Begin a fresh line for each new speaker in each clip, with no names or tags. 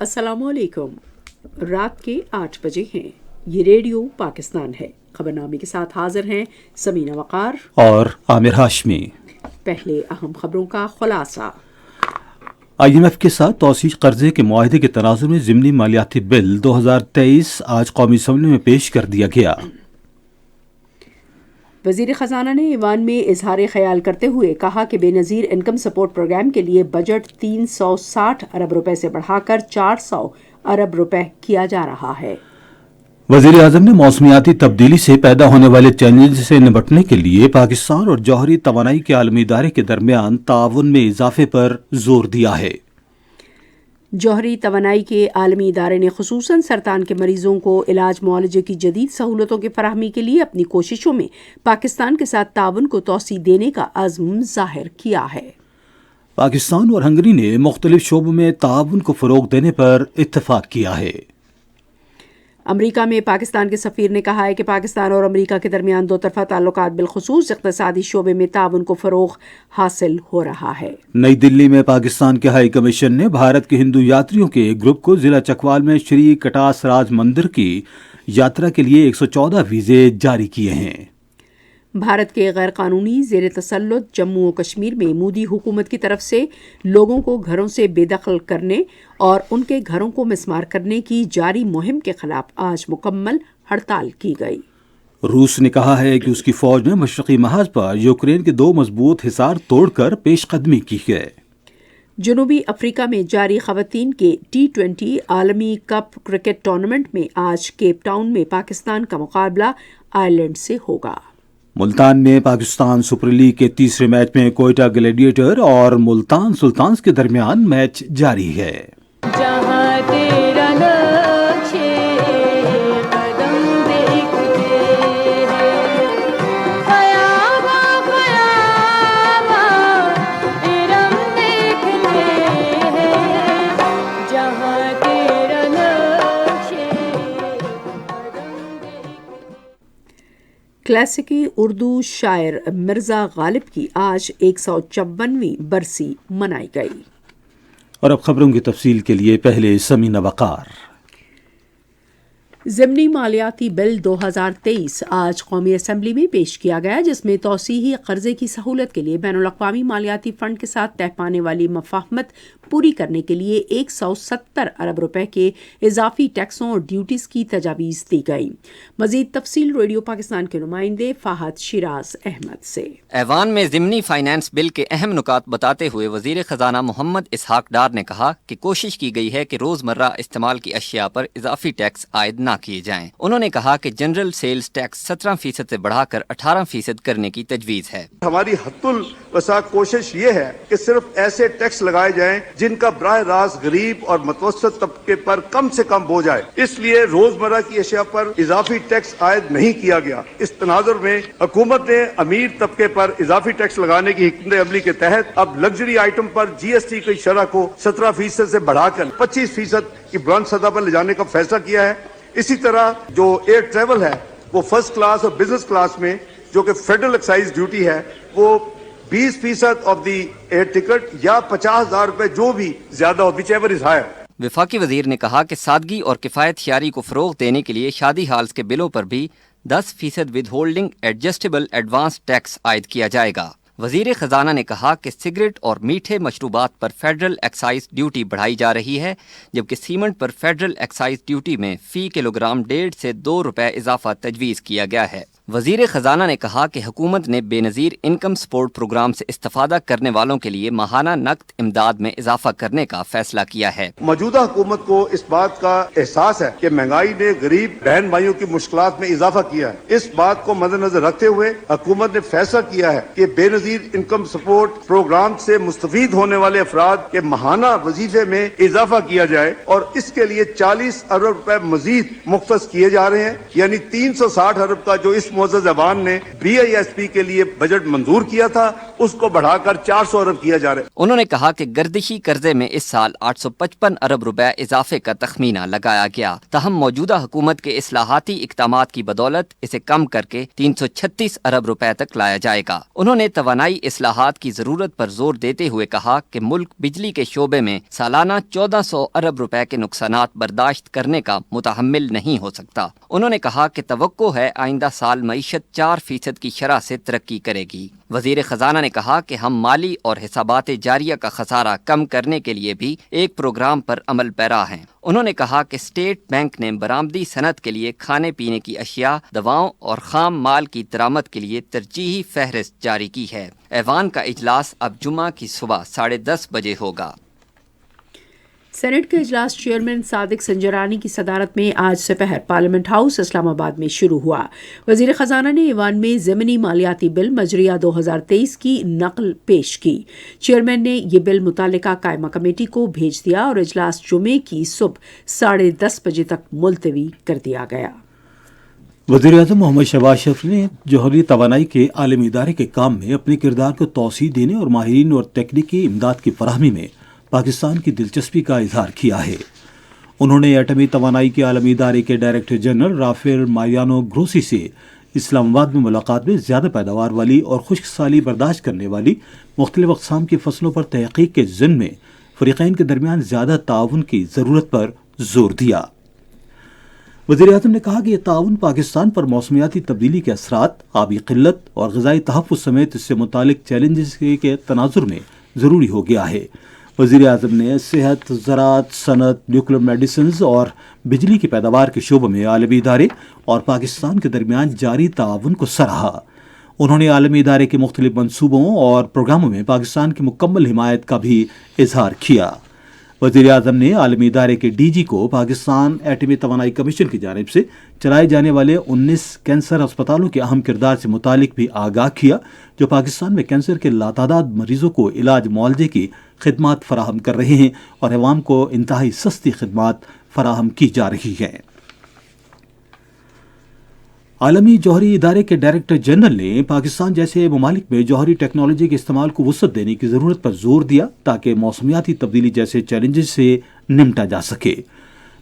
السلام علیکم۔ رات کے 8 بجے ہیں۔ یہ ریڈیو پاکستان ہے۔ خبرنامے کے ساتھ حاضر ہیں سمینہ وقار
اور عامر ہاشمی۔
پہلے اہم خبروں کا خلاصہ۔
IMF کے ساتھ توسیع قرضے کے معاہدے کے تناظر میں ضمنی مالیاتی بل 2023 آج قومی اسمبلی میں پیش کر دیا گیا۔
وزیر خزانہ نے ایوان میں اظہار خیال کرتے ہوئے کہا کہ بے نظیر انکم سپورٹ پروگرام کے لیے بجٹ 360 ارب روپے سے بڑھا کر 400 ارب روپے کیا جا رہا ہے۔
وزیر اعظم نے موسمیاتی تبدیلی سے پیدا ہونے والے چیلنج سے نمٹنے کے لیے پاکستان اور جوہری توانائی کے عالمی ادارے کے درمیان تعاون میں اضافے پر زور دیا ہے۔
جوہری توانائی کے عالمی ادارے نے خصوصاً سرطان کے مریضوں کو علاج معالجے کی جدید سہولتوں کی فراہمی کے لیے اپنی کوششوں میں پاکستان کے ساتھ تعاون کو توسیع دینے کا عزم ظاہر کیا ہے۔
پاکستان اور ہنگری نے مختلف شعبوں میں تعاون کو فروغ دینے پر اتفاق کیا ہے۔
امریکہ میں پاکستان کے سفیر نے کہا ہے کہ پاکستان اور امریکہ کے درمیان دو طرفہ تعلقات بالخصوص اقتصادی شعبے میں تعاون کو فروغ حاصل ہو رہا ہے۔
نئی دلی میں پاکستان کے ہائی کمیشن نے بھارت کے ہندو یاتریوں کے ایک گروپ کو ضلع چکوال میں شری کٹاس راج مندر کی یاترا کے لیے 114 ویزے جاری کیے ہیں۔
بھارت کے غیر قانونی زیر تسلط جموں و کشمیر میں مودی حکومت کی طرف سے لوگوں کو گھروں سے بے دخل کرنے اور ان کے گھروں کو مسمار کرنے کی جاری مہم کے خلاف آج مکمل ہڑتال کی گئی۔
روس نے کہا ہے کہ اس کی فوج نے مشرقی محاذ پر یوکرین کے 2 مضبوط حصار توڑ کر پیش قدمی کی ہے۔
جنوبی افریقہ میں جاری خواتین کے T20 عالمی کپ کرکٹ ٹورنامنٹ میں آج کیپ ٹاؤن میں پاکستان کا مقابلہ آئرلینڈ سے ہوگا۔
ملتان میں پاکستان سپر لیگ کے تیسرے میچ میں کوئٹہ گلیڈیٹر اور ملتان سلطانز کے درمیان میچ جاری ہے۔
جہاں تیرا نقش قدم دیکھتے ہیں، خیابہ خیابہ ارم دیکھتے ہیں، جہاں تیرا نقش قدم دیکھتے۔
کلاسیکی اردو شاعر مرزا غالب کی آج 154ویں برسی منائی گئی۔
اور اب خبروں کی تفصیل کے لیے پہلے سمینہ وقار۔
ضمنی مالیاتی بل 2023 آج قومی اسمبلی میں پیش کیا گیا، جس میں توسیعی قرضے کی سہولت کے لیے بین الاقوامی مالیاتی فنڈ کے ساتھ طے پانے والی مفاہمت پوری کرنے کے لیے 170 ارب روپے کے اضافی ٹیکسوں اور ڈیوٹیز کی تجاویز دی گئی۔ مزید تفصیل ریڈیو پاکستان کے نمائندے فہد شیراز احمد سے۔
ایوان میں ضمنی فائنانس بل کے اہم نکات بتاتے ہوئے وزیر خزانہ محمد اسحاق ڈار نے کہا کہ کوشش کی گئی ہے کہ روزمرہ استعمال کی اشیاء پر اضافی ٹیکس عائد نہ کیے جائیں۔ انہوں نے کہا کہ جنرل سیلز ٹیکس 17% سے بڑھا کر 18% کرنے کی تجویز ہے۔
ہماری حد الوسع کوشش یہ ہے کہ صرف ایسے ٹیکس لگائے جائیں جن کا براہ راست غریب اور متوسط طبقے پر کم سے کم بوجھ آئے۔ اس لیے روزمرہ کی اشیاء پر اضافی ٹیکس عائد نہیں کیا گیا۔ اس تناظر میں حکومت نے امیر طبقے پر اضافی ٹیکس لگانے کی حکمت عملی کے تحت اب لگژری آئٹم پر GST کی شرح کو 17% سے بڑھا کر 25% کی بلند سطح پر لے جانے کا فیصلہ کیا ہے۔ اسی طرح جو ایئر ٹریول ہے وہ فرسٹ کلاس اور بزنس کلاس میں جو کہ فیڈرل ایکسائز ڈیوٹی ہے وہ 20% آف دی ایئر ٹکٹ یا 50,000 روپے جو بھی زیادہ ہو، وچ ایور از ہائر۔
وفاقی وزیر نے کہا کہ سادگی اور کفایت خیاری کو فروغ دینے کے لیے شادی ہالز کے بلوں پر بھی 10% withholding adjustable advance tax عائد کیا جائے گا۔ وزیر خزانہ نے کہا کہ سگریٹ اور میٹھے مشروبات پر فیڈرل ایکسائز ڈیوٹی بڑھائی جا رہی ہے، جبکہ سیمنٹ پر فیڈرل ایکسائز ڈیوٹی میں فی کلو گرام 1.5 سے 2 روپے اضافہ تجویز کیا گیا ہے۔ وزیر خزانہ نے کہا کہ حکومت نے بے نظیر انکم سپورٹ پروگرام سے استفادہ کرنے والوں کے لیے ماہانہ نقد امداد میں اضافہ کرنے کا فیصلہ کیا ہے۔
موجودہ حکومت کو اس بات کا احساس ہے کہ مہنگائی نے غریب بہن بھائیوں کی مشکلات میں اضافہ کیا ہے۔ اس بات کو مد نظر رکھتے ہوئے حکومت نے فیصلہ کیا ہے کہ بے نظیر انکم سپورٹ پروگرام سے مستفید ہونے والے افراد کے ماہانہ وظیفے میں اضافہ کیا جائے اور اس کے لیے 40 ارب روپے مزید مختص کیے جا رہے ہیں، یعنی 360 ارب کا جو اس اس معزز ایوان نے BISP کے لیے بجٹ منظور کیا تھا، اس کو بڑھا کر 400 ارب کیا جا رہا ہے۔
انہوں نے کہا کہ گردشی قرضے میں اس سال 855 ارب روپے اضافے کا تخمینہ لگایا گیا، تاہم موجودہ حکومت کے اصلاحاتی اقدامات کی بدولت اسے کم کر کے 336 ارب روپے تک لایا جائے گا۔ انہوں نے توانائی اصلاحات کی ضرورت پر زور دیتے ہوئے کہا کہ ملک بجلی کے شعبے میں سالانہ 1400 ارب روپے کے نقصانات برداشت کرنے کا متحمل نہیں ہو سکتا۔ انہوں نے کہا کہ توقع ہے آئندہ سال معیشت 4% کی شرح سے ترقی کرے گی۔ وزیر خزانہ نے کہا کہ ہم مالی اور حسابات جاریہ کا خسارہ کم کرنے کے لیے بھی ایک پروگرام پر عمل پیرا ہیں۔ انہوں نے کہا کہ اسٹیٹ بینک نے برآمدی صنعت کے لیے کھانے پینے کی اشیاء، دواؤں اور خام مال کی درآمد کے لیے ترجیحی فہرست جاری کی ہے۔ ایوان کا اجلاس اب جمعہ کی صبح 10:30 بجے ہوگا۔
سینٹ کا اجلاس چیئرمین صادق سنجرانی کی صدارت میں آج سپہر پارلیمنٹ ہاؤس اسلام آباد میں شروع ہوا۔ وزیر خزانہ نے ایوان میں ضمنی مالیاتی بل مجریہ 2023 کی نقل پیش کی۔ چیئرمین نے یہ بل متعلقہ قائمہ کمیٹی کو بھیج دیا اور اجلاس جمعے کی صبح 10:30 بجے تک ملتوی کر دیا گیا۔
وزیر اعظم محمد شہباز شریف نے جوہری توانائی کے عالمی ادارے کے کام میں اپنے کردار کو توسیع دینے اور ماہرین اور تکنیکی امداد کی فراہمی میں پاکستان کی دلچسپی کا اظہار کیا ہے۔ انہوں نے ایٹمی توانائی کے عالمی ادارے کے director general Rafael Mariano Grossi سے اسلام آباد میں ملاقات میں زیادہ پیداوار والی اور خشک سالی برداشت کرنے والی مختلف اقسام کی فصلوں پر تحقیق کے ضمن میں فریقین کے درمیان زیادہ تعاون کی ضرورت پر زور دیا۔ وزیر اعظم نے کہا کہ یہ تعاون پاکستان پر موسمیاتی تبدیلی کے اثرات، آبی قلت اور غذائی تحفظ سمیت اس سے متعلق چیلنجز کے تناظر میں ضروری ہو گیا ہے۔ وزیر اعظم نے صحت، زراعت، صنعت، نیوکلیر میڈیسنز اور بجلی کی پیداوار کے شعبوں میں عالمی ادارے اور پاکستان کے درمیان جاری تعاون کو سراہا۔ انہوں نے عالمی ادارے کے مختلف منصوبوں اور پروگراموں میں پاکستان کی مکمل حمایت کا بھی اظہار کیا۔ وزیر اعظم نے عالمی ادارے کے DG کو پاکستان ایٹمی توانائی کمیشن کی جانب سے چلائے جانے والے 19 کینسر اسپتالوں کے اہم کردار سے متعلق بھی آگاہ کیا، جو پاکستان میں کینسر کے لاتعداد مریضوں کو علاج معالجے کی خدمات فراہم کر رہے ہیں اور عوام کو انتہائی سستی خدمات فراہم کی جا رہی ہیں۔ عالمی جوہری ادارے کے ڈائریکٹر جنرل نے پاکستان جیسے ممالک میں جوہری ٹیکنالوجی کے استعمال کو وسعت دینے کی ضرورت پر زور دیا تاکہ موسمیاتی تبدیلی جیسے چیلنجز سے نمٹا جا سکے۔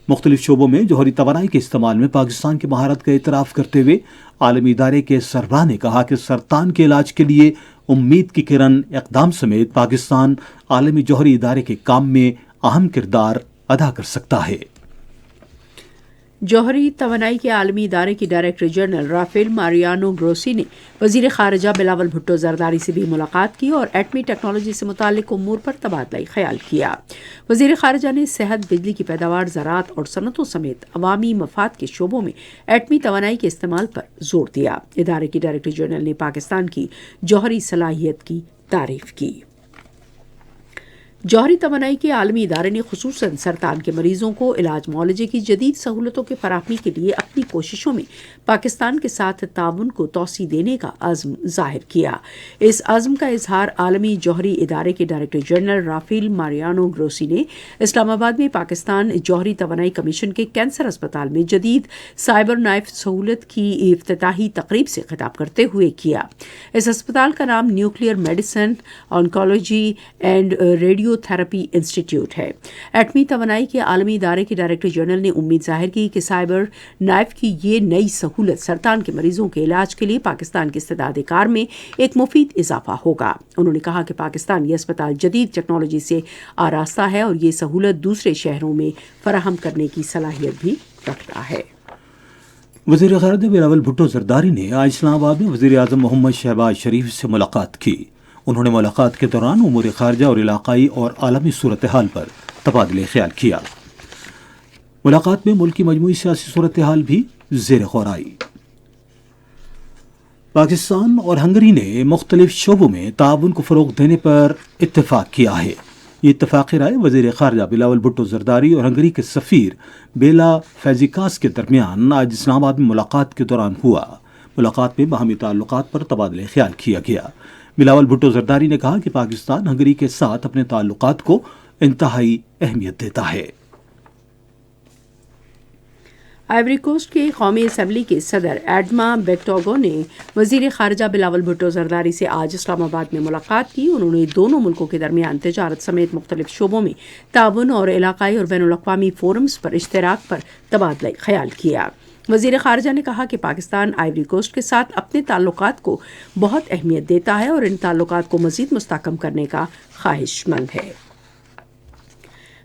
مختلف شعبوں میں جوہری توانائی کے استعمال میں پاکستان کی مہارت کا اعتراف کرتے ہوئے عالمی ادارے کے سربراہ نے کہا کہ سرطان کے علاج کے لیے امید کی کرن اقدام سمیت پاکستان عالمی جوہری ادارے کے کام میں اہم کردار ادا کر سکتا ہے۔
جوہری توانائی کے عالمی ادارے کی director general Rafael Mariano Grossi نے وزیر خارجہ بلاول بھٹو زرداری سے بھی ملاقات کی اور ایٹمی ٹیکنالوجی سے متعلق امور پر تبادلہ خیال کیا۔ وزیر خارجہ نے صحت، بجلی کی پیداوار، زراعت اور صنعتوں سمیت عوامی مفاد کے شعبوں میں ایٹمی توانائی کے استعمال پر زور دیا۔ ادارے کی ڈائریکٹر جنرل نے پاکستان کی جوہری صلاحیت کی تعریف کی۔ جوہری توانائی کے عالمی ادارے نے خصوصاً سرطان کے مریضوں کو علاج معالجے کی جدید سہولتوں کے فراہمی کے لیے اپنی کوششوں میں پاکستان کے ساتھ تعاون کو توسیع دینے کا عزم ظاہر کیا۔ اس عزم کا اظہار عالمی جوہری ادارے کے director general Rafael Mariano Grossi نے اسلام آباد میں پاکستان جوہری توانائی کمیشن کے کینسر اسپتال میں جدید سائبر نائف سہولت کی افتتاحی تقریب سے خطاب کرتے ہوئے کیا۔ اس اسپتال کا نام nuclear medicine, oncology and radio therapy institute ہے۔ ایٹمی توانائی کے عالمی ادارے کے ڈائریکٹر جنرل نے امید ظاہر کی کہ سائبر نائف کی یہ نئی سہولت سرطان کے مریضوں کے علاج کے لیے پاکستان کی استعداد کار میں ایک مفید اضافہ ہوگا۔ انہوں نے کہا کہ پاکستان یہ اسپتال جدید ٹیکنالوجی سے آراستہ ہے اور یہ سہولت دوسرے شہروں میں فراہم کرنے کی صلاحیت بھی رکھتا ہے۔
وزیر خارجہ بلاول بھٹو زرداری نے آج اسلام آباد میں وزیر اعظم محمد شہباز شریف سے ملاقات کی۔ انہوں نے ملاقات کے دوران امور خارجہ اور علاقائی اور عالمی صورتحال پر تبادلہ خیال کیا۔ ملاقات میں ملک کی مجموعی سیاسی صورتحال بھی زیر غور آئی۔ پاکستان اور ہنگری نے مختلف شعبوں میں تعاون کو فروغ دینے پر اتفاق کیا ہے۔ یہ اتفاقی رائے وزیر خارجہ بلاول بھٹو زرداری اور ہنگری کے سفیر بیلا فیزیکاس کے درمیان آج اسلام آباد میں ملاقات کے دوران ہوا۔ ملاقات میں باہمی تعلقات پر تبادلہ خیال کیا گیا۔ بلاول بھٹو زرداری نے کہا کہ پاکستان ہنگری کے ساتھ اپنے تعلقات کو انتہائی اہمیت دیتا ہے۔
آئیوری کوسٹ کے قومی اسمبلی کے صدر ایڈما بیکٹوگو نے وزیر خارجہ بلاول بھٹو زرداری سے آج اسلام آباد میں ملاقات کی. انہوں نے دونوں ملکوں کے درمیان تجارت سمیت مختلف شعبوں میں تعاون اور علاقائی اور بین الاقوامی فورمز پر اشتراک پر تبادلہ خیال کیا. وزیر خارجہ نے کہا کہ پاکستان آئیوری کوسٹ کے ساتھ اپنے تعلقات کو بہت اہمیت دیتا ہے اور ان تعلقات کو مزید مستحکم کرنے کا خواہش مند ہے.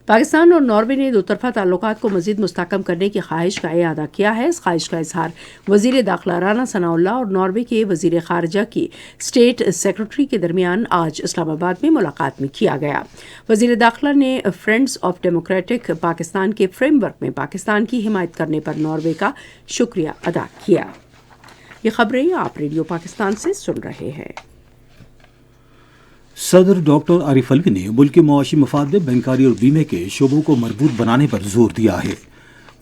پاکستان اور ناروے نے دو طرفہ تعلقات کو مزید مستحکم کرنے کی خواہش کا اعادہ کیا ہے. اس خواہش کا اظہار وزیر داخلہ رانا ثناء اللہ اور ناروے کے وزیر خارجہ کی اسٹیٹ سیکرٹری کے درمیان آج اسلام آباد میں ملاقات میں کیا گیا. وزیر داخلہ نے فرینڈز آف ڈیموکریٹک پاکستان کے فریم ورک میں پاکستان کی حمایت کرنے پر ناروے کا شکریہ ادا کیا. یہ خبریں آپ ریڈیو پاکستان سے سن رہے ہیں.
صدر ڈاکٹر عارف علوی نے ملک کے معاشی مفاد میں بینکاری اور بیمے کے شعبوں کو مربوط بنانے پر زور دیا ہے.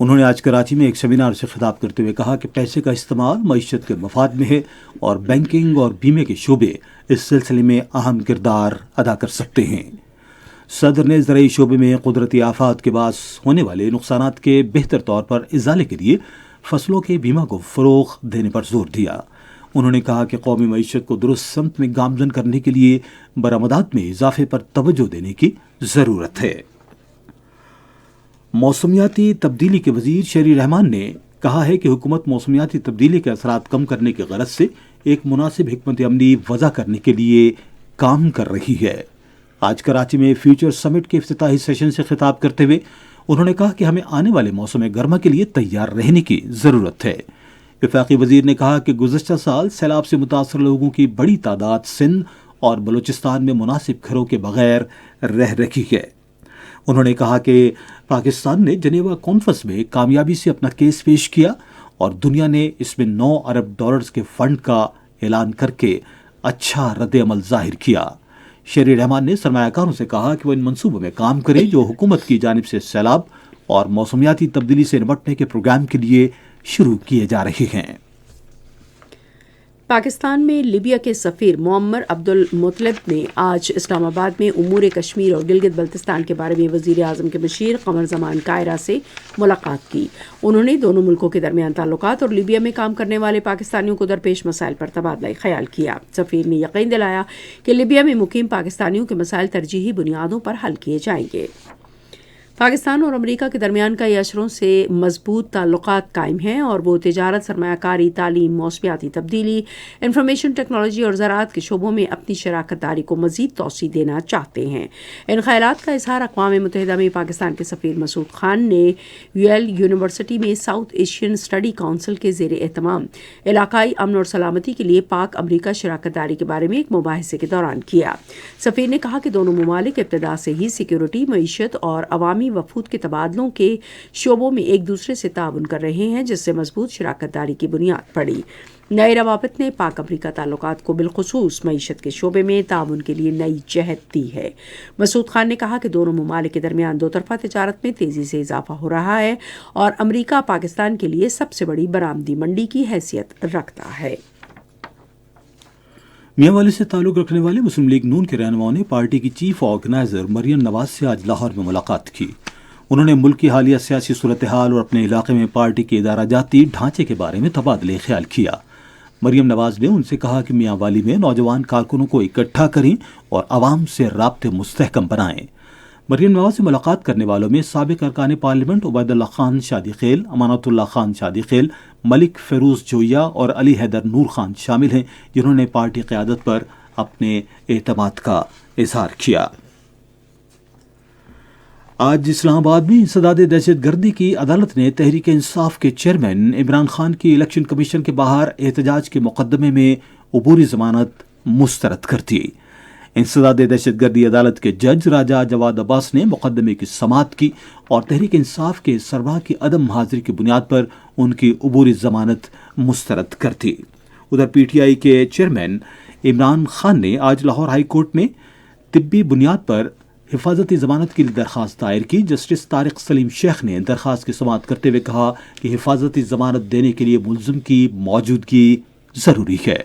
انہوں نے آج کراچی میں ایک سیمینار سے خطاب کرتے ہوئے کہا کہ پیسے کا استعمال معیشت کے مفاد میں ہے اور بینکنگ اور بیمے کے شعبے اس سلسلے میں اہم کردار ادا کر سکتے ہیں. صدر نے زرعی شعبے میں قدرتی آفات کے باعث ہونے والے نقصانات کے بہتر طور پر ازالے کے لیے فصلوں کے بیمہ کو فروغ دینے پر زور دیا. انہوں نے کہا کہ قومی معیشت کو درست سمت میں گامزن کرنے کے لیے برآمدات میں اضافے پر توجہ دینے کی ضرورت ہے. موسمیاتی تبدیلی کے وزیر شہری رحمان نے کہا ہے کہ حکومت موسمیاتی تبدیلی کے اثرات کم کرنے کی غرض سے ایک مناسب حکمت عملی وضع کرنے کے لیے کام کر رہی ہے. آج کراچی میں فیوچر سمٹ کے افتتاحی سیشن سے خطاب کرتے ہوئے انہوں نے کہا کہ ہمیں آنے والے موسم گرما کے لیے تیار رہنے کی ضرورت ہے. وفاقی وزیر نے کہا کہ گزشتہ سال سیلاب سے متاثر لوگوں کی بڑی تعداد سندھ اور بلوچستان میں مناسب گھروں کے بغیر رہ رہی ہے. انہوں نے کہا کہ پاکستان نے جنیوا کانفرنس میں کامیابی سے اپنا کیس پیش کیا اور دنیا نے اس میں $9 ارب کے فنڈ کا اعلان کر کے اچھا رد عمل ظاہر کیا. شہری رحمان نے سرمایہ کاروں سے کہا کہ وہ ان منصوبوں میں کام کریں جو حکومت کی جانب سے سیلاب اور موسمیاتی تبدیلی سے نمٹنے کے پروگرام کے لیے شروع کیے جا رہے ہیں.
پاکستان میں لیبیا کے سفیر معمر عبد المطلب نے آج اسلام آباد میں امور کشمیر اور گلگت بلتستان کے بارے میں وزیر اعظم کے مشیر قمر زمان کائرہ سے ملاقات کی. انہوں نے دونوں ملکوں کے درمیان تعلقات اور لیبیا میں کام کرنے والے پاکستانیوں کو درپیش مسائل پر تبادلہ خیال کیا. سفیر نے یقین دلایا کہ لیبیا میں مقیم پاکستانیوں کے مسائل ترجیحی بنیادوں پر حل کیے جائیں گے. پاکستان اور امریکہ کے درمیان کئی اشروں سے مضبوط تعلقات قائم ہیں اور وہ تجارت، سرمایہ کاری، تعلیم، موسمیاتی تبدیلی، انفارمیشن ٹیکنالوجی اور زراعت کے شعبوں میں اپنی شراکت داری کو مزید توسیع دینا چاہتے ہیں. ان خیالات کا اظہار اقوام متحدہ میں پاکستان کے سفیر مسعود خان نے ییل یونیورسٹی میں ساؤتھ ایشین اسٹڈی کونسل کے زیر اہتمام علاقائی امن اور سلامتی کے لیے پاک امریکہ شراکت داری کے بارے میں ایک مباحثے کے دوران کیا. سفیر نے کہا کہ دونوں ممالک ابتدا سے ہی سیکیورٹی، معیشت اور عوامی وفود کے تبادلوں کے شعبوں میں ایک دوسرے سے تعاون کر رہے ہیں، جس سے مضبوط شراکت داری کی بنیاد پڑی. نئے روابط نے پاک امریکہ تعلقات کو بالخصوص معیشت کے شعبے میں تعاون کے لیے نئی جہت دی ہے. مسعود خان نے کہا کہ دونوں ممالک کے درمیان دو طرفہ تجارت میں تیزی سے اضافہ ہو رہا ہے اور امریکہ پاکستان کے لیے سب سے بڑی برآمدی منڈی کی حیثیت رکھتا ہے.
میاں والی سے تعلق رکھنے والے مسلم لیگ نون کے رہنماؤں نے پارٹی کی چیف آرگنائزر مریم نواز سے آج لاہور میں ملاقات کی. انہوں نے ملک کی حالیہ سیاسی صورتحال اور اپنے علاقے میں پارٹی کے ادارہ جاتی ڈھانچے کے بارے میں تبادلہ خیال کیا. مریم نواز نے ان سے کہا کہ میاں والی میں نوجوان کارکنوں کو اکٹھا کریں اور عوام سے رابطے مستحکم بنائیں. مریم نواز سے ملاقات کرنے والوں میں سابق ارکان پارلیمنٹ عبید اللہ خان شادی خیل، امانت اللہ خان شادی خیل، ملک فیروز جویا اور علی حیدر نور خان شامل ہیں، جنہوں نے پارٹی قیادت پر اپنے اعتماد کا اظہار کیا. آج اسلام آباد میں انسداد دہشت گردی کی عدالت نے تحریک انصاف کے چیئرمین عمران خان کی الیکشن کمیشن کے باہر احتجاج کے مقدمے میں عبوری ضمانت مسترد کر دی. انسداد دہشت گردی عدالت کے جج راجہ جواد عباس نے مقدمے کی سماعت کی اور تحریک انصاف کے سربراہ کی عدم حاضری کی بنیاد پر ان کی عبوری ضمانت مسترد کر دی. ادھر پی ٹی آئی کے چیئرمین عمران خان نے آج لاہور ہائی کورٹ میں طبی بنیاد پر حفاظتی ضمانت کے لیے درخواست دائر کی. جسٹس طارق سلیم شیخ نے درخواست کی سماعت کرتے ہوئے کہا کہ حفاظتی ضمانت دینے کے لیے ملزم کی موجودگی ضروری ہے.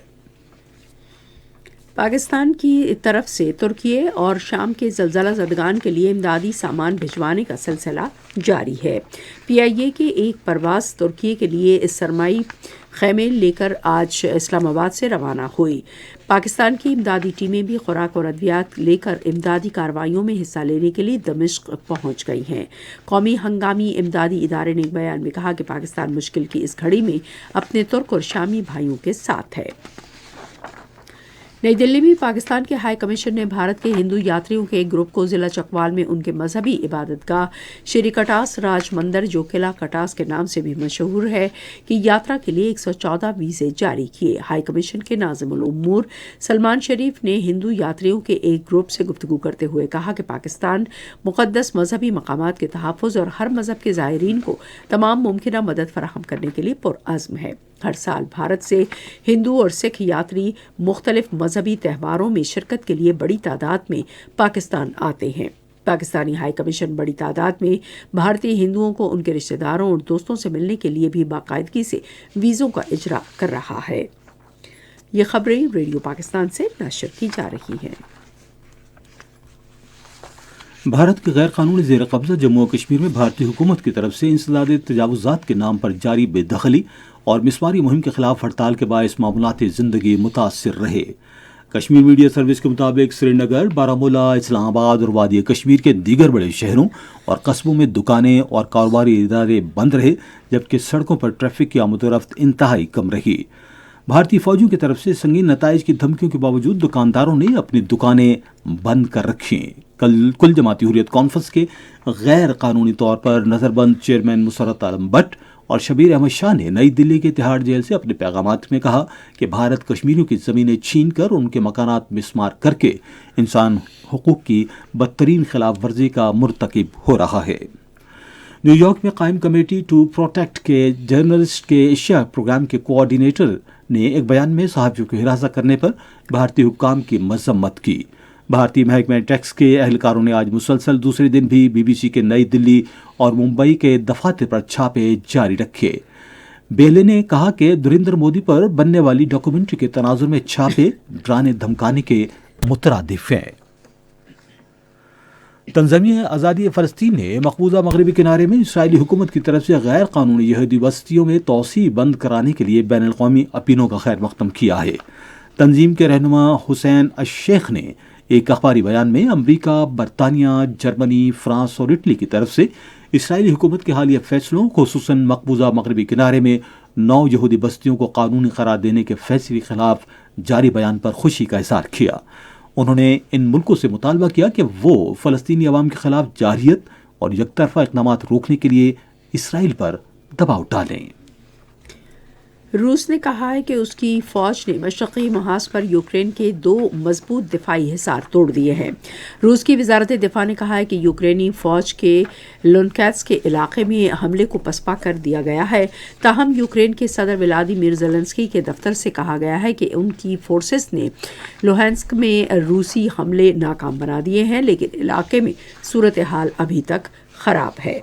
پاکستان کی طرف سے ترکی اور شام کے زلزلہ زدگان کے لیے امدادی سامان بھجوانے کا سلسلہ جاری ہے۔ PIA کے ایک پرواز ترکی کے لیے اس سرمائی خیمے لے کر آج اسلام آباد سے روانہ ہوئی۔ پاکستان کی امدادی ٹیمیں بھی خوراک اور ادویات لے کر امدادی کارروائیوں میں حصہ لینے کے لیے دمشق پہنچ گئی ہیں۔ قومی ہنگامی امدادی ادارے نے ایک بیان میں کہا کہ پاکستان مشکل کی اس گھڑی میں اپنے ترک اور شامی بھائیوں کے ساتھ ہے۔ نئی دلی میں پاکستان کے ہائی کمیشن نے بھارت کے ہندو یاتریوں کے ایک گروپ کو ضلع چکوال میں ان کے مذہبی عبادت گاہ شری کٹاس راج مندر جو قلعہ کٹاس کے نام سے بھی مشہور ہے کی یاترا کے لیے 114 ویزے جاری کیے۔ ہائی کمیشن کے ناظم الامور سلمان شریف نے ہندو یاتریوں کے ایک گروپ سے گفتگو کرتے ہوئے کہا کہ پاکستان مقدس مذہبی مقامات کے تحفظ اور ہر مذہب کے زائرین کو تمام ممکنہ مدد فراہم کرنے کے لیے پرعزم ہے۔ ہر سال بھارت سے ہندو اور سکھ یاتری مختلف مذہبی تہواروں میں شرکت کے لیے بڑی تعداد میں پاکستان آتے ہیں۔ پاکستانی ہائی کمیشن بڑی تعداد میں بھارتی ہندوؤں کو ان کے رشتہ داروں اور دوستوں سے ملنے کے لیے بھی باقاعدگی سے ویزوں کا اجرا کر رہا ہے۔ یہ خبریں ریڈیو پاکستان سے نشر کی جا رہی ہیں۔
بھارت کے غیر قانونی زیر قبضہ جموں و کشمیر میں بھارتی حکومت کی طرف سے انسداد تجاوزات کے نام پر جاری بے دخلی اور مسماری مہم کے خلاف ہڑتال کے باعث معمولاتی زندگی متاثر رہے۔ کشمیر میڈیا سروس کے مطابق سری نگر، بارہمولہ، اسلام آباد اور وادی کشمیر کے دیگر بڑے شہروں اور قصبوں میں دکانیں اور کاروباری ادارے بند رہے، جبکہ سڑکوں پر ٹریفک کی آمد و رفت انتہائی کم رہی۔ بھارتی فوجوں کی طرف سے سنگین نتائج کی دھمکیوں کے باوجود دکانداروں نے اپنی دکانیں بند کر رکھیں۔ کل جماعتی حریت کانفرنس کے غیر قانونی طور پر نظر بند چیئرمین مسرت عالم بٹ اور شبیر احمد شاہ نے نئی دلی کے تہاڑ جیل سے اپنے پیغامات میں کہا کہ بھارت کشمیریوں کی زمینیں چھین کر ان کے مکانات مسمار کر کے انسان حقوق کی بدترین خلاف ورزی کا مرتکب ہو رہا ہے۔ نیو یارک میں قائم کمیٹی ٹو پروٹیکٹ کے جرنلسٹ کے ایشیا پروگرام کے کوآرڈینیٹر نے ایک بیان میں صحافیوں کو ہراساں کرنے پر بھارتی حکام کی مذمت کی۔ بھارتی محکمہ ٹیکس کے اہلکاروں نے آج مسلسل دوسرے دن بھی BBC کے نئی دلی اور ممبئی کے دفاتر پر چھاپے جاری رکھے۔ بیلے نے کہا کہ نریندر مودی پر بننے والی ڈاکومنٹری کے تناظر میں چھاپے ڈرانے دھمکانے کے مترادف ہیں۔ تنظیمہ آزادی فلسطین نے مقبوضہ مغربی کنارے میں اسرائیلی حکومت کی طرف سے غیر قانونی یہودی بستیوں میں توسیع بند کرانے کے لیے بین الاقوامی اپیلوں کا خیر مقدم کیا ہے۔ تنظیم کے رہنما حسین الشیخ نے ایک اخباری بیان میں امریکہ، برطانیہ، جرمنی، فرانس اور اٹلی کی طرف سے اسرائیلی حکومت کے حالیہ فیصلوں، خصوصاً مقبوضہ مغربی کنارے میں 9 یہودی بستیوں کو قانونی قرار دینے کے فیصلے کے خلاف جاری بیان پر خوشی کا اظہار کیا۔ انہوں نے ان ملکوں سے مطالبہ کیا کہ وہ فلسطینی عوام کے خلاف جارحیت اور یک طرفہ اقدامات روکنے کے لیے اسرائیل پر دباؤ ڈالیں۔
روس نے کہا ہے کہ اس کی فوج نے مشرقی محاذ پر یوکرین کے 2 مضبوط دفاعی حصار توڑ دیے ہیں۔ روس کی وزارت دفاع نے کہا ہے کہ یوکرینی فوج کے لونکیتس کے علاقے میں حملے کو پسپا کر دیا گیا ہے، تاہم یوکرین کے صدر ولادیمیر زیلنسکی کے دفتر سے کہا گیا ہے کہ ان کی فورسز نے لوہانسک میں روسی حملے ناکام بنا دیے ہیں، لیکن علاقے میں صورتحال ابھی تک خراب ہے۔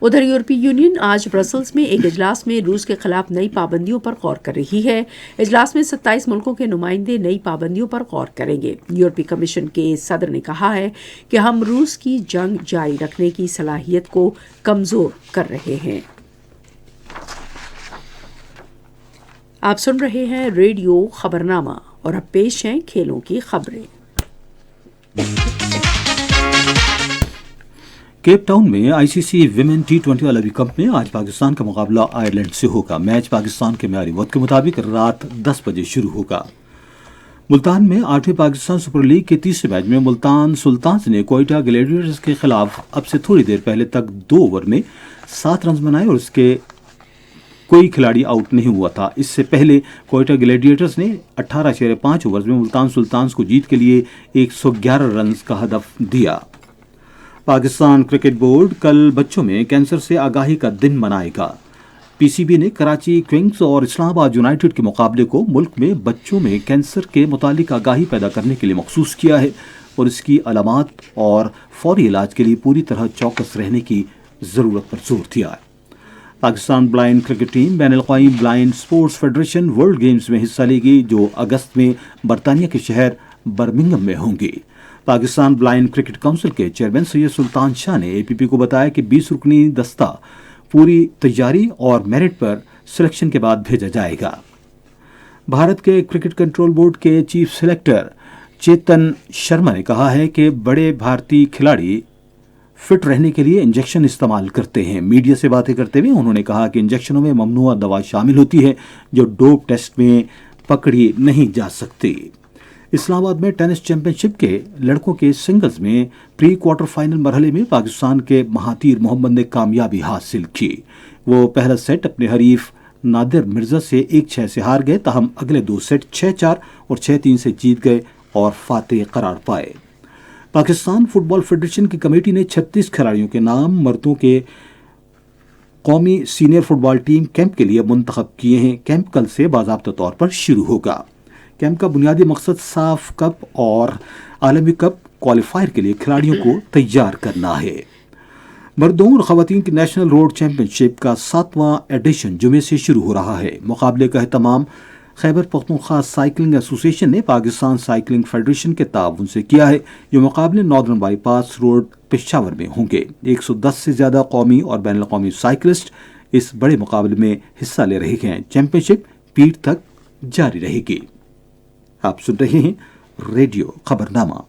ادھر یورپی یونین آج برسلز میں ایک اجلاس میں روس کے خلاف نئی پابندیوں پر غور کر رہی ہے۔ اجلاس میں 27 ملکوں کے نمائندے نئی پابندیوں پر غور کریں گے۔ یورپی کمیشن کے صدر نے کہا ہے کہ ہم روس کی جنگ جاری رکھنے کی صلاحیت کو کمزور کر رہے ہیں۔ آپ سن رہے ہیں ریڈیو خبرنامہ اور اب پیش ہیں کھیلوں کی خبریں۔
کیپ ٹاؤن میں ICC ویمن T20 عالمی کپ میں آج پاکستان کا مقابلہ آئرلینڈ سے ہوگا۔ میچ پاکستان کے معیاری وقت کے مطابق رات 10 بجے شروع ہوگا۔ ملتان میں 8ویں پاکستان سپر لیگ کے تیسرے میچ میں ملتان سلطانز نے کوئٹہ گلیڈیٹرز کے خلاف اب سے تھوڑی دیر پہلے تک 2 اوور میں 7 رنز بنائے اور اس کے کوئی کھلاڑی آؤٹ نہیں ہوا تھا۔ اس سے پہلے کوئٹہ گلیڈیٹرز نے 18.5 اوورز میں ملتان سلطانز کو جیت کے لیے 111 رنز کا ہدف دیا۔ پاکستان کرکٹ بورڈ کل بچوں میں کینسر سے آگاہی کا دن منائے گا۔ PCB نے کراچی کنگز اور اسلام آباد یونائیٹڈ کے مقابلے کو ملک میں بچوں میں کینسر کے متعلق آگاہی پیدا کرنے کے لیے مخصوص کیا ہے اور اس کی علامات اور فوری علاج کے لیے پوری طرح چوکس رہنے کی ضرورت پر زور دیا ہے۔ پاکستان بلائنڈ کرکٹ ٹیم بین الاقوامی blind sports federation world games میں حصہ لے گی جو اگست میں برطانیہ کے شہر برمنگھم میں ہوں گی۔ پاکستان بلائنڈ کرکٹ کونسل کے چیئرمین سید سلطان شاہ نے APP کو بتایا کہ 20 رکنی دستہ پوری تیاری اور میرٹ پر سلیکشن کے بعد بھیجا جائے گا۔ بھارت کے کرکٹ کنٹرول بورڈ کے چیف سلیکٹر چیتن شرما نے کہا ہے کہ بڑے بھارتی کھلاڑی فٹ رہنے کے لیے انجیکشن استعمال کرتے ہیں۔ میڈیا سے باتیں کرتے ہوئے انہوں نے کہا کہ انجیکشنوں میں ممنوعہ دوا شامل ہوتی ہے جو ڈوپ ٹیسٹ میں پکڑی نہیں جا سکتی۔ اسلام آباد میں ٹینس چیمپئن شپ کے لڑکوں کے سنگلز میں پری کوارٹر فائنل مرحلے میں پاکستان کے مہاتیر محمد نے کامیابی حاصل کی۔ وہ پہلا سیٹ اپنے حریف نادر مرزا سے 1-6 سے ہار گئے، تاہم اگلے 2 سیٹ 6-4 اور 6-3 سے جیت گئے اور فاتح قرار پائے۔ پاکستان فٹ بال فیڈریشن کی کمیٹی نے 36 کھلاڑیوں کے نام مردوں کے قومی سینئر فٹ بال ٹیم کیمپ کے لیے منتخب کیے ہیں۔ کیمپ کل سے باضابطہ طور پر شروع ہوگا۔ کیمپ کا بنیادی مقصد صاف کپ اور عالمی کپ کوالیفائر کے لیے کھلاڑیوں کو تیار کرنا ہے۔ مردوں اور خواتین کی نیشنل روڈ چیمپئن شپ کا 7واں ایڈیشن جمعے سے شروع ہو رہا ہے۔ مقابلے کا اہتمام خیبر پختونخوا سائیکلنگ ایسوسی ایشن نے پاکستان سائیکلنگ فیڈریشن کے تعاون سے کیا ہے۔ یہ مقابلے northern by pass road Peshawar میں ہوں گے۔ 110 سے زیادہ قومی اور بین الاقوامی سائیکلسٹ اس بڑے مقابلے میں حصہ لے رہے ہیں۔ چیمپئن شپ پیٹ تک جاری رہے گی۔ آپ سن رہے ہیں ریڈیو خبرنامہ۔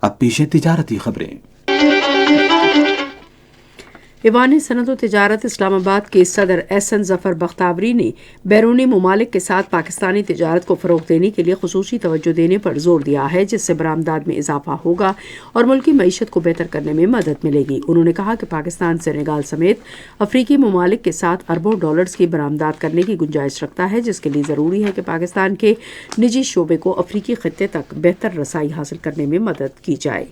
اب پیش ہے تجارتی خبریں۔
ایوان صنعت و تجارت اسلام آباد کے صدر احسن ظفر بختیاری نے بیرونی ممالک کے ساتھ پاکستانی تجارت کو فروغ دینے کے لیے خصوصی توجہ دینے پر زور دیا ہے، جس سے برآمدات میں اضافہ ہوگا اور ملکی معیشت کو بہتر کرنے میں مدد ملے گی۔ انہوں نے کہا کہ پاکستان سینیگال سمیت افریقی ممالک کے ساتھ اربوں ڈالرز کی برآمدات کرنے کی گنجائش رکھتا ہے، جس کے لیے ضروری ہے کہ پاکستان کے نجی شعبے کو افریقی خطے تک بہتر رسائی حاصل کرنے میں مدد کی جائے۔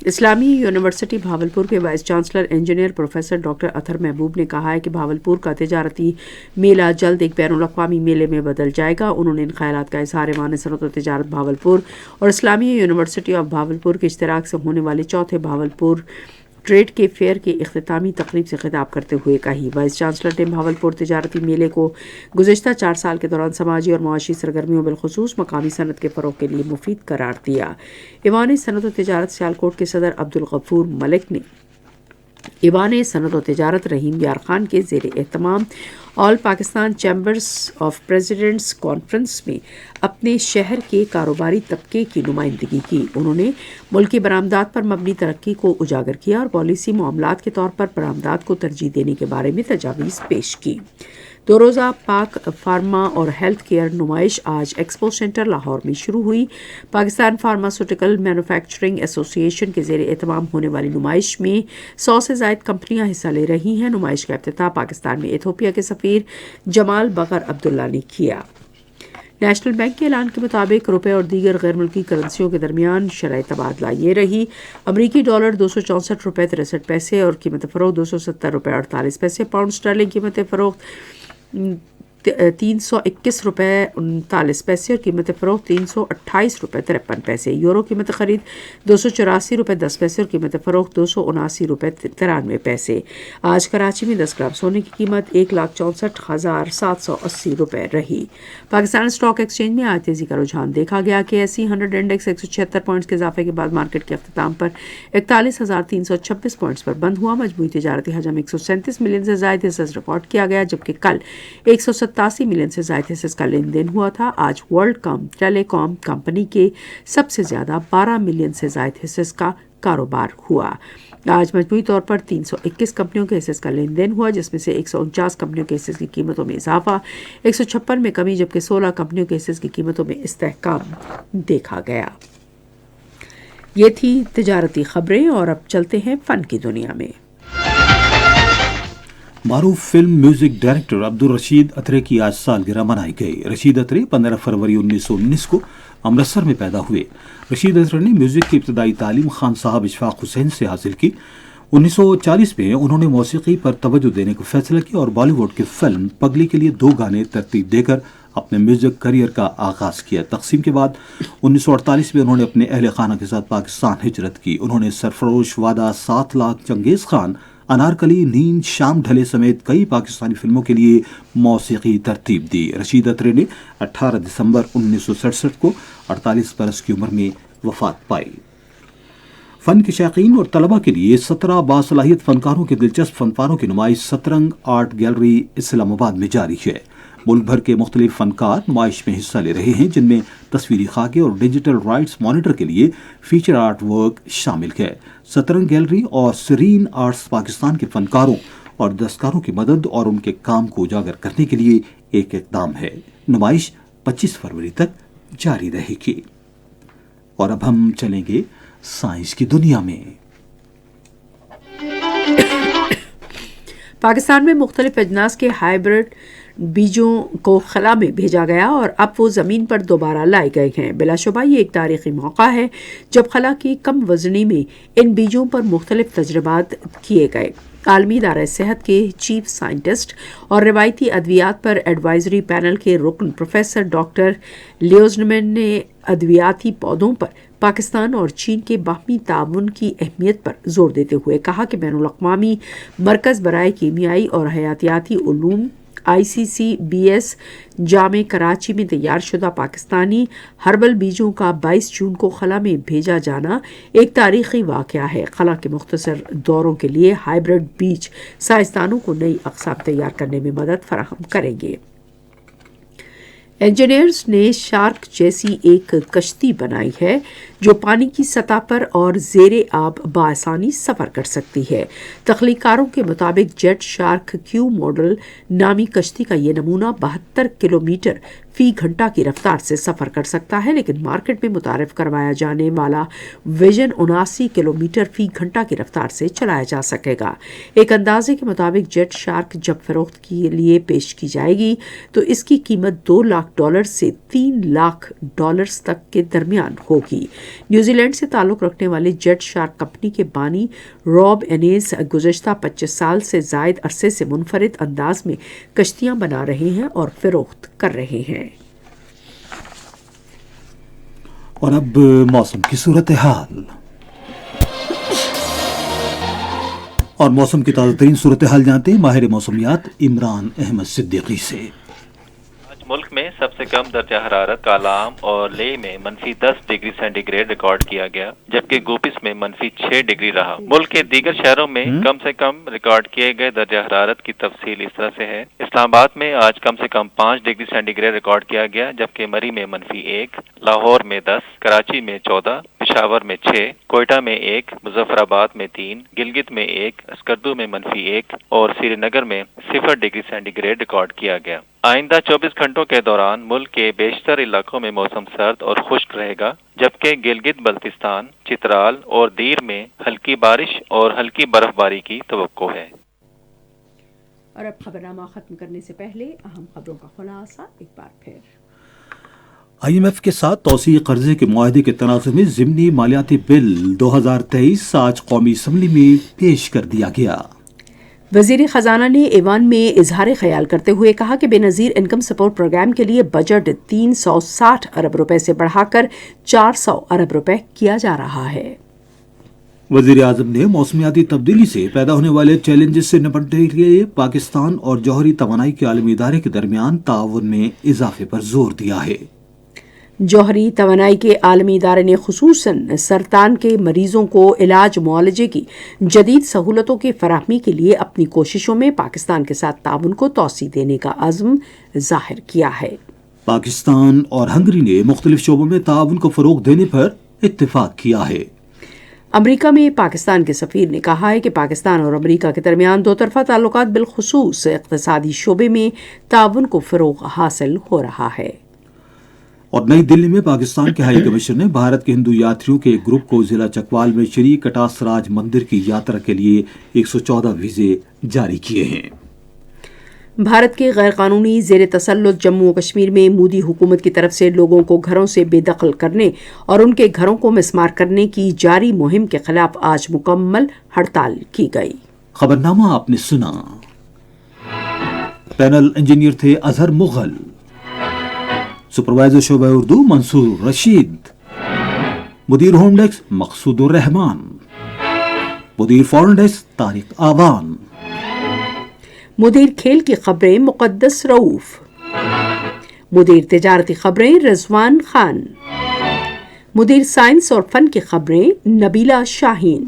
اسلامی یونیورسٹی بھاولپور کے vice chancellor engineer professor doctor Athar Mahboob نے کہا ہے کہ بھاولپور کا تجارتی میلہ جلد ایک بین الاقوامی میلے میں بدل جائے گا۔ انہوں نے ان خیالات کا اظہار ایوان صنعت و تجارت بھاولپور اور اسلامی یونیورسٹی آف بھاولپور کے اشتراک سے ہونے والے چوتھے بھاولپور ٹریڈ کے فیئر کی اختتامی تقریب سے خطاب کرتے ہوئے کہی۔ وائس چانسلر نے بھاولپور تجارتی میلے کو گزشتہ 4 سال کے دوران سماجی اور معاشی سرگرمیوں بالخصوص مقامی صنعت کے فروغ کے لیے مفید قرار دیا۔ ایوان صنعت و تجارت سیالکوٹ کے صدر عبدالغفور ملک نے ایوان صنعت و تجارت رحیم یار خان کے زیر اہتمام all Pakistan chambers of presidents conference میں اپنے شہر کے کاروباری طبقے کی نمائندگی کی۔ انہوں نے ملکی برآمدات پر مبنی ترقی کو اجاگر کیا اور پالیسی معاملات کے طور پر برآمدات کو ترجیح دینے کے بارے میں تجاویز پیش کی۔ 2 روزہ پاک فارما اور ہیلتھ کیئر نمائش آج ایکسپو سینٹر لاہور میں شروع ہوئی۔ پاکستان فارماسیوٹیکل مینوفیکچرنگ ایسوسی ایشن کے زیر اہتمام ہونے والی نمائش میں 100 سے زائد کمپنیاں حصہ لے رہی ہیں۔ نمائش کا افتتاح پاکستان میں ایتھوپیا کے سفیر جمال بقر عبداللہ نے کیا۔ نیشنل بینک کے اعلان کے مطابق روپے اور دیگر غیر ملکی کرنسیوں کے درمیان شرح تبادلہ یہ رہی: امریکی ڈالر 264 روپے 63 پیسے اور قیمت فروخت 270 روپے 48 پیسے، پاؤنڈ اسٹرلنگ قیمت فروخت 321 روپے 39 پیسے اور قیمت فروخت 328 روپے 53 پیسے، یورو قیمت خرید 284 روپے 10 پیسے اور قیمت فروخت 279 روپے 93 پیسے۔ آج کراچی میں 10 گرام سونے کی قیمت 1,64,780 روپے رہی۔ پاکستان اسٹاک ایکسچینج میں آج تیزی کا رجحان دیکھا گیا کہ ایسی 100 انڈیکس 176 پوائنٹس کے اضافے کے بعد مارکیٹ کے اختتام پر 41,326 پوائنٹس پر بند ہوا۔ مجموعی تجارتی حجم 137 ملین سے زائد حصص ریکارڈ کیا گیا، جبکہ کل 187 ملین سے زائد حصص کا لین دین ہوا تھا۔ آج ورلڈ کام ٹیلی کام کمپنی کے سب سے زیادہ 12 ملین سے زائد حصص کا کاروبار ہوا۔ آج مجموعی طور پر 321 کمپنیوں کے حصص کا لین دین ہوا، جس میں سے 149 کمپنیوں کے حصص کی قیمتوں میں اضافہ، 156 میں کمی، جبکہ 16 کمپنیوں کے حصص کی قیمتوں میں استحکام دیکھا گیا۔ یہ تھی تجارتی خبریں اور اب چلتے ہیں فن کی دنیا میں۔
معروف فلم میوزک ڈائریکٹر عبدالرشید اترے کی آج سالگرہ منائی گئی۔ رشید اترے 15 فروری 1919 کو امرتسر میں پیدا ہوئے۔ رشید اترے نے میوزک کی ابتدائی تعلیم خان صاحب اشفاق حسین سے حاصل کی۔ 1940 میں انہوں نے موسیقی پر توجہ دینے کا فیصلہ کیا اور بالی ووڈ کی فلم پگلی کے لیے 2 گانے ترتیب دے کر اپنے میوزک کریئر کا آغاز کیا۔ تقسیم کے بعد 1948 میں انہوں نے اپنے اہل خانہ کے ساتھ پاکستان ہجرت کی۔ انہوں نے سرفروش وادہ، 7 لاکھ، چنگیز خان، انارکلی، نیند، شام ڈھلے سمیت کئی پاکستانی فلموں کے لیے موسیقی ترتیب دی۔ رشید اترے نے 18 دسمبر 1967 کو 48 برس کی عمر میں وفات پائی۔ فن کے شائقین اور طلباء کے لیے 17 باصلاحیت فنکاروں کے دلچسپ فنپاروں کی نمائش سترنگ آرٹ گیلری اسلام آباد میں جاری ہے۔ ملک بھر کے مختلف فنکار نمائش میں حصہ لے رہے ہیں، جن میں تصویری خاکے اور ڈیجیٹل رائٹس مانیٹر کے لیے فیچر آرٹ ورک شامل ہے۔ سترنگ گیلری اور سرین آرٹس پاکستان کے فنکاروں اور دستکاروں کی مدد اور ان کے کام کو اجاگر کرنے کے لیے ایک اقدام ہے۔ نمائش 25 فروری تک جاری رہے گی۔ اور اب ہم چلیں گے سائنس کی دنیا میں۔
پاکستان میں مختلف اجناس کے ہائیبرڈ بیجوں کو خلا میں بھیجا گیا اور اب وہ زمین پر دوبارہ لائے گئے ہیں۔ بلا شبہ یہ ایک تاریخی موقع ہے جب خلا کی کم وزنی میں ان بیجوں پر مختلف تجربات کیے گئے۔ عالمی ادارہ صحت کے چیف سائنٹسٹ اور روایتی ادویات پر ایڈوائزری پینل کے رکن پروفیسر ڈاکٹر لیوزنمن نے ادویاتی پودوں پر پاکستان اور چین کے باہمی تعاون کی اہمیت پر زور دیتے ہوئے کہا کہ بین الاقوامی مرکز برائے کیمیائی اور حیاتیاتی علوم ICCBS جامع کراچی میں تیار شدہ پاکستانی ہربل بیجوں کا 22 جون کو خلا میں بھیجا جانا ایک تاریخی واقعہ ہے۔ خلا کے مختصر دوروں کے لیے ہائیبرڈ بیج سائنسدانوں کو نئی اقسام تیار کرنے میں مدد فراہم کریں گے۔ انجینئرز نے شارک جیسی ایک کشتی بنائی ہے جو پانی کی سطح پر اور زیر آب بآسانی سفر کر سکتی ہے۔ تخلیق کاروں کے مطابق جیٹ شارک کیو ماڈل نامی کشتی کا یہ نمونہ 72 کلومیٹر فی گھنٹہ کی رفتار سے سفر کر سکتا ہے، لیکن مارکیٹ میں متعارف کروایا جانے والا ویژن 79 کلومیٹر فی گھنٹہ کی رفتار سے چلایا جا سکے گا۔ ایک اندازے کے مطابق جیٹ شارک جب فروخت کے لیے پیش کی جائے گی تو اس کی قیمت $2 لاکھ سے $3 لاکھ تک کے درمیان ہوگی۔ نیوزی لینڈ سے تعلق رکھنے والے جیٹ شارک کمپنی کے بانی روب اینیز گزشتہ 25 سال سے زائد عرصے سے منفرد انداز میں کشتیاں بنا رہے ہیں اور فروخت کر رہے ہیں۔
اور اب موسم کی صورتحال۔ اور موسم کی تازہ ترین صورتحال جانتے ہیں ماہر موسمیات عمران احمد صدیقی سے۔
ملک میں سب سے کم درجہ حرارت کالام اور لے میں -10 ڈگری سینٹی گریڈ ریکارڈ کیا گیا، جبکہ گوپس میں -6 ڈگری رہا۔ ملک کے دیگر شہروں میں کم سے کم ریکارڈ کیے گئے درجہ حرارت کی تفصیل اس طرح سے ہے۔ اسلام آباد میں آج کم سے کم 5 ڈگری سینٹی گریڈ ریکارڈ کیا گیا، جبکہ مری میں -1، لاہور میں 10، کراچی میں 14، پشاور میں 6، کوئٹہ میں 1، مظفر آباد میں 3، گلگت میں 1، اسکردو میں -1 اور سری نگر میں 0 ڈگری سینٹی گریڈ ریکارڈ کیا گیا۔ آئندہ 24 گھنٹوں کے دوران ملک کے بیشتر علاقوں میں موسم سرد اور خشک رہے گا، جبکہ گلگت بلتستان، چترال اور دیر میں ہلکی بارش اور ہلکی برف باری کی توقع ہے۔
اور اب خبرنامہ ختم کرنے سے پہلے اہم خبروں کا خلاصہ ایک بار پھر۔
IMF کے ساتھ توسیعی قرضے کے معاہدے کے تناظر میں ضمنی مالیاتی بل 2023 آج قومی اسمبلی میں پیش کر دیا گیا۔
وزیر خزانہ نے ایوان میں اظہار خیال کرتے ہوئے کہا کہ بے نظیر انکم سپورٹ پروگرام کے لیے بجٹ 360 ارب روپے سے بڑھا کر 400 ارب روپے کیا جا رہا ہے۔
وزیر اعظم نے موسمیاتی تبدیلی سے پیدا ہونے والے چیلنجز سے نمٹنے کے لیے پاکستان اور جوہری توانائی کے عالمی ادارے کے درمیان تعاون میں اضافے پر زور دیا ہے۔
جوہری توانائی کے عالمی ادارے نے خصوصاً سرطان کے مریضوں کو علاج معالجے کی جدید سہولتوں کی فراہمی کے لیے اپنی کوششوں میں پاکستان کے ساتھ تعاون کو توسیع دینے کا عزم ظاہر کیا ہے۔
پاکستان اور ہنگری نے مختلف شعبوں میں تعاون کو فروغ دینے پر اتفاق کیا ہے۔
امریکہ میں پاکستان کے سفیر نے کہا ہے کہ پاکستان اور امریکہ کے درمیان دو طرفہ تعلقات بالخصوص اقتصادی شعبے میں تعاون کو فروغ حاصل ہو رہا ہے۔
اور نئی دلی میں پاکستان کے ہائی کمشنر نے بھارت کے ہندو یاتریوں کے ایک گروپ کو ضلع چکوال میں شری کٹاسراج مندر کی یاترا کے لیے 114 ویزے جاری کیے ہیں۔
بھارت کے غیر قانونی زیر تسلط جموں و کشمیر میں مودی حکومت کی طرف سے لوگوں کو گھروں سے بے دخل کرنے اور ان کے گھروں کو مسمار کرنے کی جاری مہم کے خلاف آج مکمل ہڑتال کی گئی۔
خبرنامہ آپ نے سنا۔ پینل انجینئر تھے اظہر مغل، سپروائزر شعبہ اردو منصور رشید، مدیر ہوم ڈیسک مقصود الرحمان، مدیر فورن ڈیسک طارق آوان.
مدیر کھیل کی خبریں مقدس رؤوف. مدیر تجارتی خبریں رضوان خان. مدیر سائنس اور فن کی خبریں نبیلہ شاہین.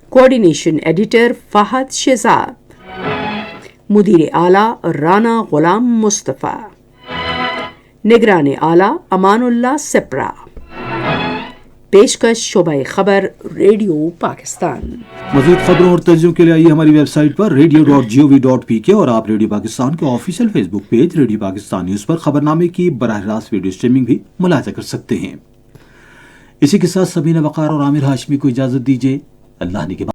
Coordination editor Fahad Shahzad. مدیر اعلیٰ رانا غلام مصطفیٰ. نگران اعلیٰ امان اللہ سپرا. پیشکش شعبہ خبر ریڈیو پاکستان.
مزید خبروں اور تجزیوں کے لیے آئیے ہماری ویب سائٹ پر radio.gov.pk اور آپ ریڈیو پاکستان کے آفیشیل فیس بک پیج ریڈیو پاکستان نیوز پر خبرنامے کی براہ راست ویڈیو اسٹریمنگ بھی ملاحظہ کر سکتے ہیں. اسی کے ساتھ سبینہ وقار اور عامر ہاشمی کو اجازت دیجیے. اللہ نے کے